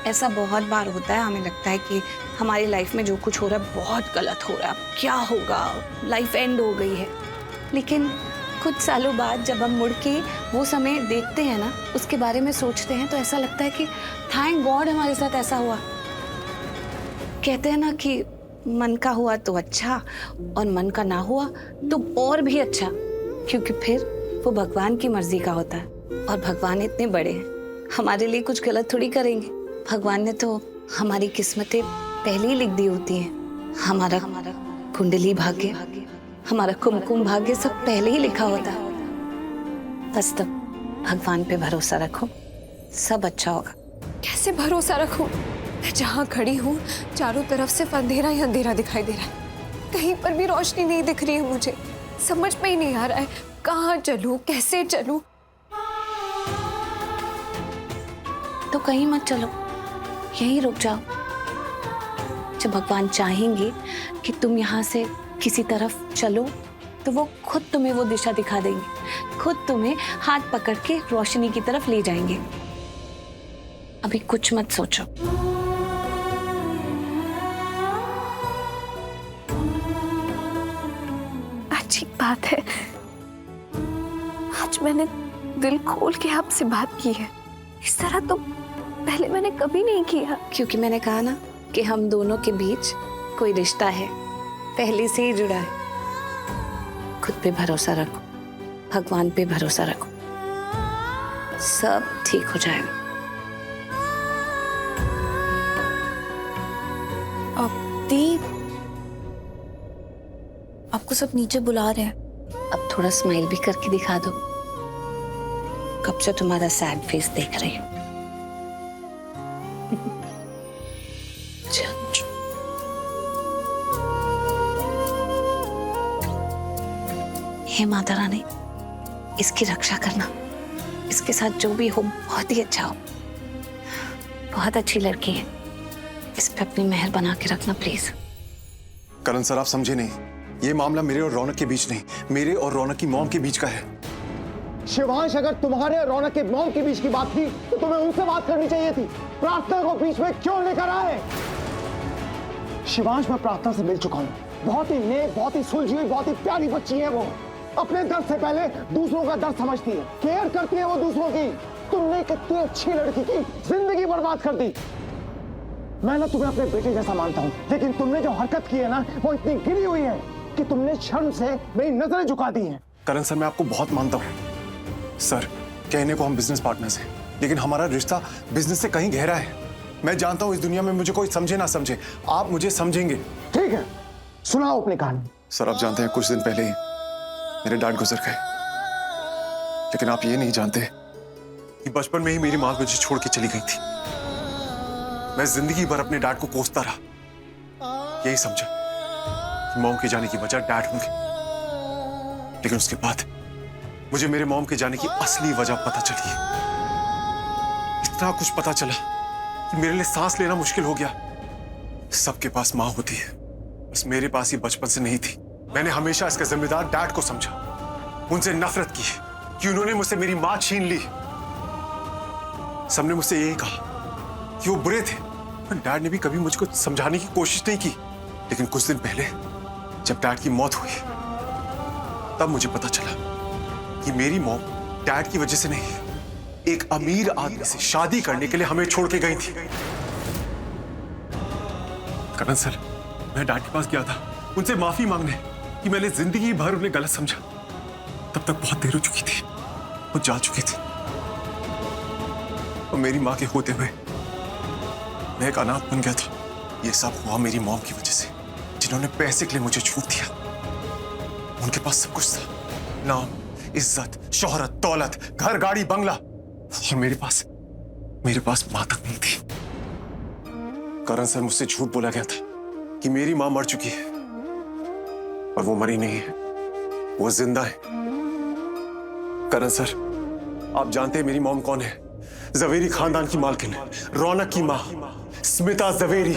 ऐसा बहुत बार होता है, हमें लगता है कि हमारी लाइफ में जो कुछ हो रहा है बहुत गलत हो रहा है, अब क्या होगा, लाइफ एंड हो गई है। लेकिन कुछ सालों बाद जब हम मुड़ के वो समय देखते हैं ना, उसके बारे में सोचते हैं, तो ऐसा लगता है कि थैंक गॉड हमारे साथ ऐसा हुआ। कहते हैं ना कि मन का हुआ तो अच्छा और मन का ना हुआ तो और भी अच्छा, क्योंकि फिर वो भगवान की मर्जी का होता है। और भगवान इतने बड़े हैं, हमारे लिए कुछ गलत थोड़ी करेंगे। भगवान ने तो हमारी किस्मतें पहले ही लिख दी होती हैं। हमारा कुंडली भाग्य, हमारा कुमकुम भाग्य सब पहले ही लिखा होता है। बस तब भगवान पे भरोसा रखो, सब अच्छा होगा। कैसे भरोसा रखूं? मैं जहाँ खड़ी हूँ चारों तरफ सिर्फ अंधेरा ही अंधेरा दिखाई दे रहा है, कहीं पर भी रोशनी नहीं दिख रही है। मुझे समझ में ही नहीं आ रहा है कहाँ चलूं, कैसे चलूं। तो कहीं मत चलो, यहीं रुक जाओ। जब भगवान चाहेंगे कि तुम यहाँ से किसी तरफ चलो तो वो खुद तुम्हें वो दिशा दिखा देंगे, खुद तुम्हें हाथ पकड़ के रोशनी की तरफ ले जाएंगे। अभी कुछ मत सोचो। अच्छी बात है, आज मैंने दिल खोल के आपसे बात की है। इस तरह तो पहले मैंने कभी नहीं किया। क्योंकि मैंने कहा ना कि हम दोनों के बीच कोई रिश्ता है, पहले से ही जुड़ा है। खुद पे भरोसा रखो, भगवान पे भरोसा रखो, सब ठीक हो जाएगा। दीप, आपको सब नीचे बुला रहे हैं। अब थोड़ा स्माइल भी करके दिखा दो। कब से तुम्हारा सैड फेस देख रही हूँ। हे माता रानी, इसकी रक्षा करना, इसके साथ जो भी हो बहुत ही अच्छा हो। बहुत अच्छी लड़की है, इस पे अपनी मेहर बना के रखना प्लीज। करण सर, आप समझे नहीं, ये मामला मेरे और रौनक के बीच नहीं, मेरे और रौनक की मॉम के बीच का है। शिवांश, अगर तुम्हारे और रौनक के मॉम के बीच की बात थी तो तुम्हें उनसे बात करनी चाहिए थी। प्रार्थना को बीच में क्यों लेकर आए? शिवांश, मैं प्रार्थना से मिल चुका हूँ। बहुत ही नेक, बहुत ही सुलझी हुई, बहुत ही प्यारी बच्ची है वो। अपने दर्द से पहले दूसरों का दर्द समझती है, केयर करती है वो दूसरों की। तुमने कितनी अच्छी लड़की की जिंदगी बर्बाद कर दी। मैं ना तुम्हें अपने बेटे जैसा मानता हूँ, लेकिन तुमने जो हरकत की है ना, वो इतनी गिरी हुई है कि तुमने शर्म से मेरी नजरें झुका दी हैं। करण सर, मैं आपको बहुत मानता हूँ सर। कहने को हम बिजनेस पार्टनर्स हैं, लेकिन हमारा रिश्ता बिजनेस से कहीं गहरा है। मैं जानता हूँ इस दुनिया में मुझे कोई समझे ना समझे, आप मुझे समझेंगे। ठीक है, सुनाओ अपनी कहानी। सर, आप जानते हैं कुछ दिन पहले ही मेरे डैड गुजर गए, लेकिन आप ये नहीं जानते कि बचपन में ही मेरी माँ मुझे छोड़ के चली गई थी। मैं जिंदगी भर अपने डैड को कोसता रहा, यही समझा कि मॉम के जाने की वजह डैड होंगे। लेकिन उसके बाद मुझे मेरे मॉम के जाने की असली वजह पता चली। इतना कुछ पता चला कि मेरे लिए सांस लेना मुश्किल हो गया। सबके पास माँ होती है, बस मेरे पास ये बचपन से नहीं थी। मैंने हमेशा इसका जिम्मेदार डैड को समझा, उनसे नफरत की कि उन्होंने मुझसे मेरी माँ छीन ली। सबने मुझसे यही कहा कि वो बुरे थे, पर डैड ने भी कभी मुझको समझाने की कोशिश नहीं की। लेकिन कुछ दिन पहले जब डैड की मौत हुई, तब मुझे पता चला कि मेरी मौत डैड की वजह से नहीं, एक अमीर आदमी से शादी करने के लिए हमें छोड़ के गई थी। करण सर, मैं डैड के पास गया था उनसे माफी मांगने कि मैंने जिंदगी भर उन्हें गलत समझा। तब तक बहुत देर हो चुकी थी, वो जा चुकी थी। और मेरी माँ के होते हुए मैं एक अनाथ बन गया था। ये सब हुआ मेरी मॉम की वजह से, जिन्होंने पैसे के लिए मुझे छूट दिया। उनके पास सब कुछ था, नाम, इज्जत, शोहरत, दौलत, घर, गाड़ी, बंगला, और मेरे पास माँ तक नहीं थी। करण सर, मुझसे झूठ बोला गया था कि मेरी माँ मर चुकी है, और वो मरी नहीं है, वो जिंदा है। करण सर, आप जानते हैं मेरी मॉम कौन है? जवेरी खानदान की मालकिन, रौनक की माँ, स्मिता जवेरी।